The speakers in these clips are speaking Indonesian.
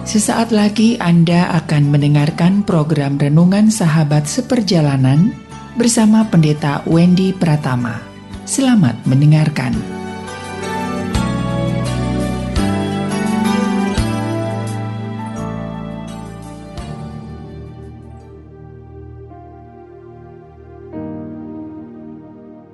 Sesaat lagi Anda akan mendengarkan program Renungan Sahabat Seperjalanan bersama Pendeta Wendy Pratama. Selamat mendengarkan.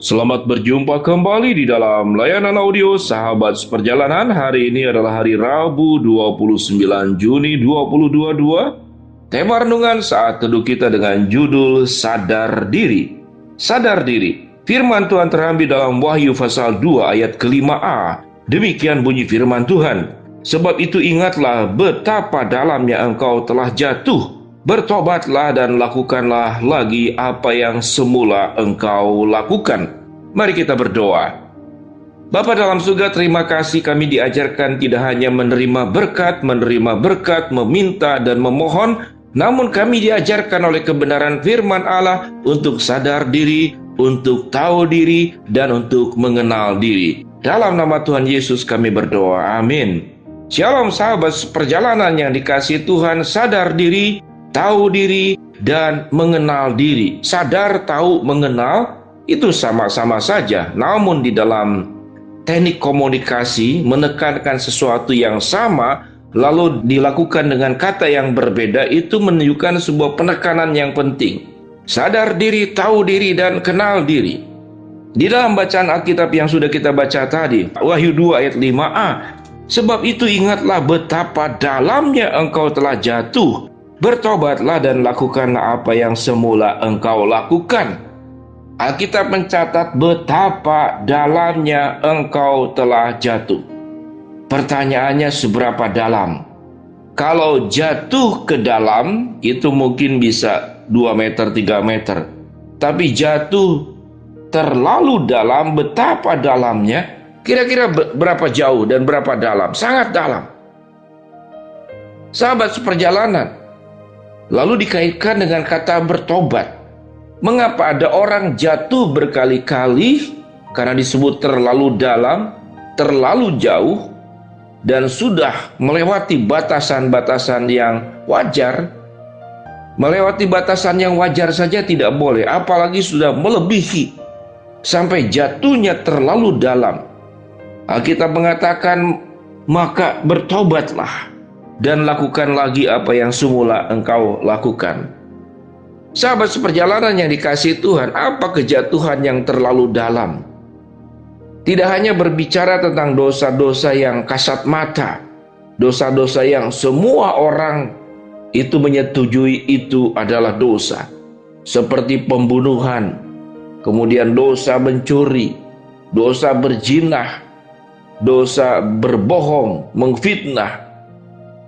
Selamat berjumpa kembali di dalam layanan audio Sahabat Seperjalanan. Hari ini adalah hari Rabu 29 Juni 2022. Tema renungan saat teduh kita dengan judul Sadar Diri. Sadar diri. Firman Tuhan terambil dalam Wahyu pasal 2 ayat ke-5a. Demikian bunyi firman Tuhan. Sebab itu ingatlah betapa dalamnya engkau telah jatuh. Bertobatlah dan lakukanlah lagi apa yang semula engkau lakukan. Mari kita berdoa. Bapa dalam surga, terima kasih kami diajarkan tidak hanya menerima berkat, meminta dan memohon, namun kami diajarkan oleh kebenaran firman Allah untuk sadar diri, untuk tahu diri, dan untuk mengenal diri. Dalam nama Tuhan Yesus kami berdoa. Amin. Shalom sahabat seperjalanan yang dikasihi Tuhan, sadar diri, tahu diri, dan mengenal diri. Sadar, tahu, mengenal, itu sama-sama saja. Namun di dalam teknik komunikasi, menekankan sesuatu yang sama, lalu dilakukan dengan kata yang berbeda, itu menunjukkan sebuah penekanan yang penting. Sadar diri, tahu diri, dan kenal diri. Di dalam bacaan Alkitab yang sudah kita baca tadi, Wahyu 2 ayat 5a, sebab itu ingatlah betapa dalamnya engkau telah jatuh. Bertobatlah dan lakukanlah apa yang semula engkau lakukan. Alkitab mencatat betapa dalamnya engkau telah jatuh. Pertanyaannya seberapa dalam? Kalau jatuh ke dalam, itu mungkin bisa 2 meter, 3 meter. Tapi jatuh terlalu dalam, betapa dalamnya? Kira-kira berapa jauh dan berapa dalam? Sangat dalam. Sahabat seperjalanan, lalu dikaitkan dengan kata bertobat. Mengapa ada orang jatuh berkali-kali? Karena disebut terlalu dalam, terlalu jauh, dan sudah melewati batasan-batasan yang wajar. Melewati batasan yang wajar saja tidak boleh, apalagi sudah melebihi, sampai jatuhnya terlalu dalam. Alkitab mengatakan, maka bertobatlah dan lakukan lagi apa yang semula engkau lakukan. Sahabat seperjalanan yang dikasihi Tuhan, apa kejatuhan yang terlalu dalam? Tidak hanya berbicara tentang dosa-dosa yang kasat mata, dosa-dosa yang semua orang itu menyetujui itu adalah dosa, seperti pembunuhan, kemudian dosa mencuri, dosa berzinah, dosa berbohong, mengfitnah.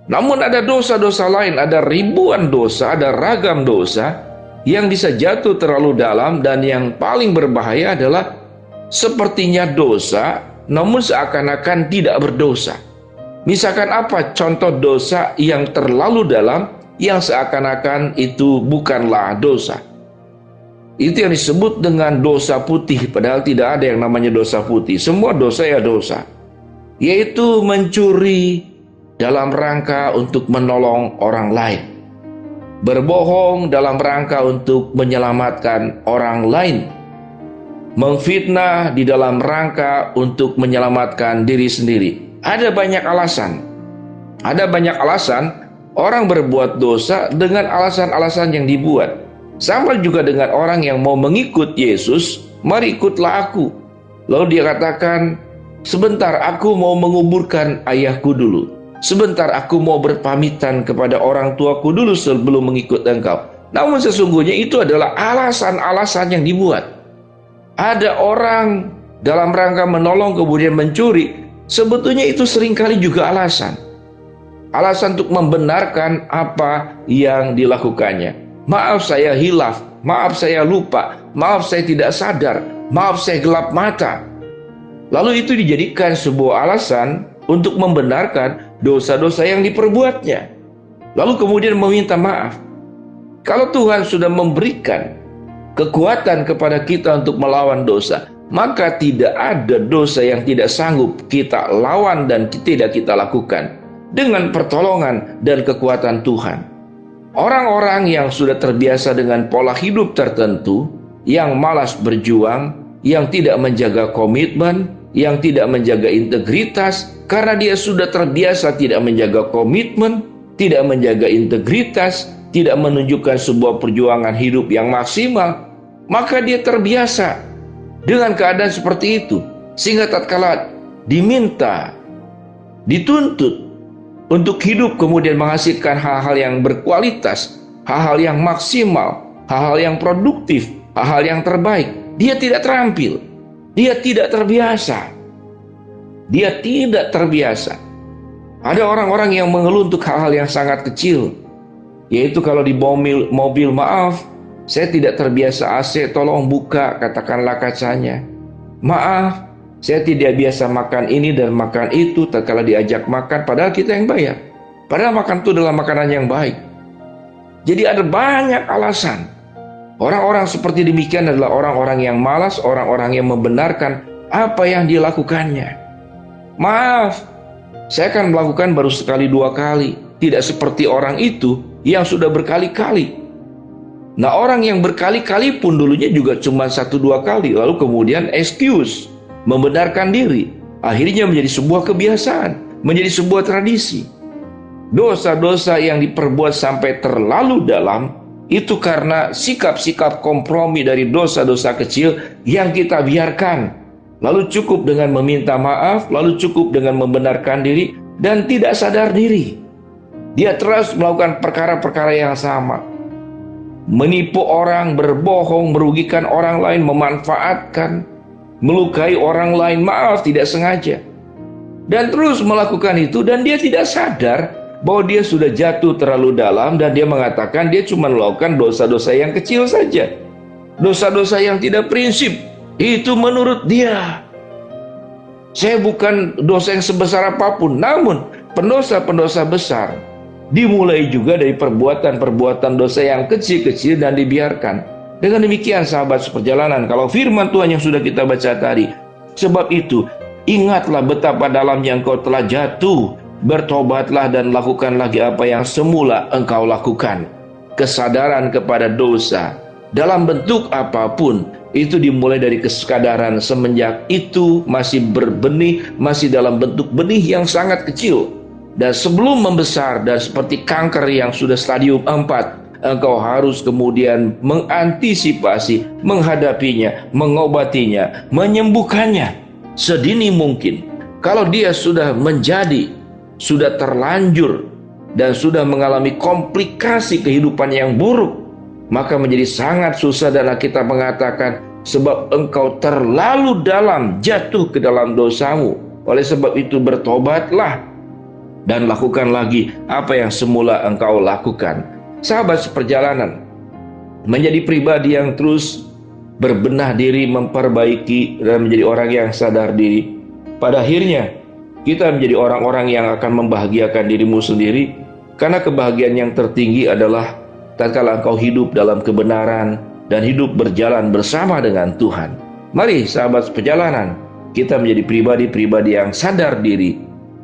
Namun ada dosa-dosa lain, ada ribuan dosa, ada ragam dosa yang bisa jatuh terlalu dalam, dan yang paling berbahaya adalah sepertinya dosa, namun seakan-akan tidak berdosa. Misalkan apa contoh dosa yang terlalu dalam, yang seakan-akan itu bukanlah dosa? Itu yang disebut dengan dosa putih, padahal tidak ada yang namanya dosa putih. Semua dosa ya dosa. Yaitu mencuri dalam rangka untuk menolong orang lain, berbohong dalam rangka untuk menyelamatkan orang lain, mengfitnah di dalam rangka untuk menyelamatkan diri sendiri. Ada banyak alasan. Ada banyak alasan orang berbuat dosa dengan alasan-alasan yang dibuat. Sama juga dengan orang yang mau mengikut Yesus, mari ikutlah aku. Lalu dia katakan, sebentar aku mau menguburkan ayahku dulu. Sebentar aku mau berpamitan kepada orang tuaku dulu sebelum mengikut engkau. Namun sesungguhnya itu adalah alasan-alasan yang dibuat. Ada orang dalam rangka menolong kemudian mencuri. Sebetulnya itu seringkali juga alasan. Alasan untuk membenarkan apa yang dilakukannya. Maaf saya hilaf, maaf saya lupa, maaf saya tidak sadar, maaf saya gelap mata. Lalu itu dijadikan sebuah alasan untuk membenarkan dosa-dosa yang diperbuatnya. Lalu kemudian meminta maaf. Kalau Tuhan sudah memberikan kekuatan kepada kita untuk melawan dosa, maka tidak ada dosa yang tidak sanggup kita lawan dan tidak kita lakukan. dengan pertolongan dan kekuatan Tuhan. Orang-orang yang sudah terbiasa dengan pola hidup tertentu, yang malas berjuang, yang tidak menjaga komitmen, yang tidak menjaga integritas, karena dia sudah terbiasa tidak menjaga komitmen, tidak menjaga integritas, tidak menunjukkan sebuah perjuangan hidup yang maksimal, maka dia terbiasa dengan keadaan seperti itu, sehingga tatkala diminta, dituntut untuk hidup kemudian menghasilkan hal-hal yang berkualitas, hal-hal yang maksimal, hal-hal yang produktif, hal-hal yang terbaik, dia tidak terampil, dia tidak terbiasa. Dia tidak terbiasa. Ada orang-orang yang mengeluh untuk hal-hal yang sangat kecil, yaitu kalau di mobil, maaf, saya tidak terbiasa AC, tolong buka, katakanlah kacanya. Maaf, saya tidak biasa makan ini dan makan itu, tatkala diajak makan, padahal kita yang bayar. Padahal makan itu adalah makanan yang baik. Jadi ada banyak alasan. Orang-orang seperti demikian adalah orang-orang yang malas, orang-orang yang membenarkan apa yang dilakukannya. Maaf, saya akan melakukan baru sekali dua kali. Tidak seperti orang itu yang sudah berkali-kali. Nah, orang yang berkali-kali pun dulunya juga cuma 1-2 kali, lalu kemudian excuse, membenarkan diri, akhirnya menjadi sebuah kebiasaan, menjadi sebuah tradisi. Dosa-dosa yang diperbuat sampai terlalu dalam itu karena sikap-sikap kompromi dari dosa-dosa kecil yang kita biarkan. Lalu cukup dengan meminta maaf, lalu cukup dengan membenarkan diri, dan tidak sadar diri. Dia terus melakukan perkara-perkara yang sama. Menipu orang, berbohong, merugikan orang lain, memanfaatkan, melukai orang lain, maaf tidak sengaja. Dan terus melakukan itu, dan dia tidak sadar bahwa dia sudah jatuh terlalu dalam, dan dia mengatakan dia cuma melakukan dosa-dosa yang kecil saja. Dosa-dosa yang tidak prinsip, itu menurut dia. Saya bukan dosa yang sebesar apapun, namun pendosa-pendosa besar dimulai juga dari perbuatan-perbuatan dosa yang kecil-kecil dan dibiarkan. Dengan demikian sahabat seperjalanan, kalau firman Tuhan yang sudah kita baca tadi, sebab itu ingatlah betapa dalamnya engkau telah jatuh, bertobatlah dan lakukan lagi apa yang semula engkau lakukan. Kesadaran kepada dosa dalam bentuk apapun itu dimulai dari kesadaran. Semenjak itu masih berbenih, masih dalam bentuk benih yang sangat kecil, dan sebelum membesar dan seperti kanker yang sudah stadium 4, engkau harus kemudian mengantisipasi, menghadapinya, mengobatinya, menyembuhkannya sedini mungkin. Kalau dia sudah sudah terlanjur dan sudah mengalami komplikasi kehidupan yang buruk, maka menjadi sangat susah, dan kita mengatakan sebab engkau terlalu dalam jatuh ke dalam dosamu. Oleh sebab itu bertobatlah dan lakukan lagi apa yang semula engkau lakukan. Sahabat seperjalanan, menjadi pribadi yang terus berbenah diri, memperbaiki, dan menjadi orang yang sadar diri. Pada akhirnya kita menjadi orang-orang yang akan membahagiakan dirimu sendiri, karena kebahagiaan yang tertinggi adalah tatkala engkau hidup dalam kebenaran dan hidup berjalan bersama dengan Tuhan. Mari sahabat seperjalanan, kita menjadi pribadi-pribadi yang sadar diri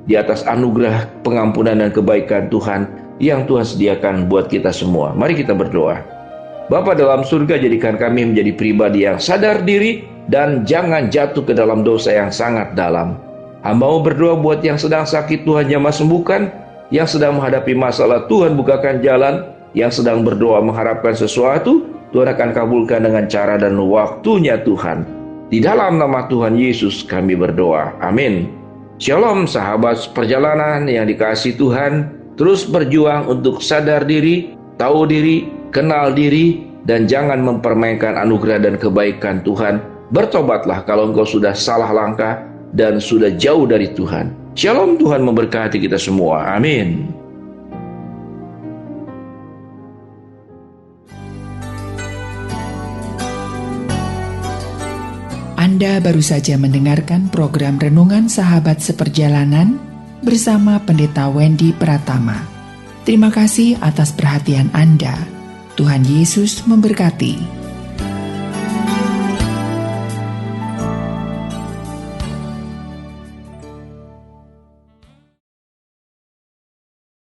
di atas anugerah pengampunan dan kebaikan Tuhan yang Tuhan sediakan buat kita semua. Mari kita berdoa. Bapa dalam surga, jadikan kami menjadi pribadi yang sadar diri dan jangan jatuh ke dalam dosa yang sangat dalam. Hamba mau berdoa buat yang sedang sakit, Tuhan jamah sembuhkan, yang sedang menghadapi masalah, Tuhan bukakan jalan, yang sedang berdoa mengharapkan sesuatu, Tuhan akan kabulkan dengan cara dan waktunya Tuhan. Di dalam nama Tuhan Yesus kami berdoa. Amin. Shalom sahabat perjalanan yang dikasihi Tuhan. Terus berjuang untuk sadar diri, tahu diri, kenal diri, dan jangan mempermainkan anugerah dan kebaikan Tuhan. Bertobatlah kalau engkau sudah salah langkah dan sudah jauh dari Tuhan. Shalom, Tuhan memberkati kita semua. Amin. Anda baru saja mendengarkan program Renungan Sahabat Seperjalanan bersama Pendeta Wendy Pratama. Terima kasih atas perhatian Anda. Tuhan Yesus memberkati.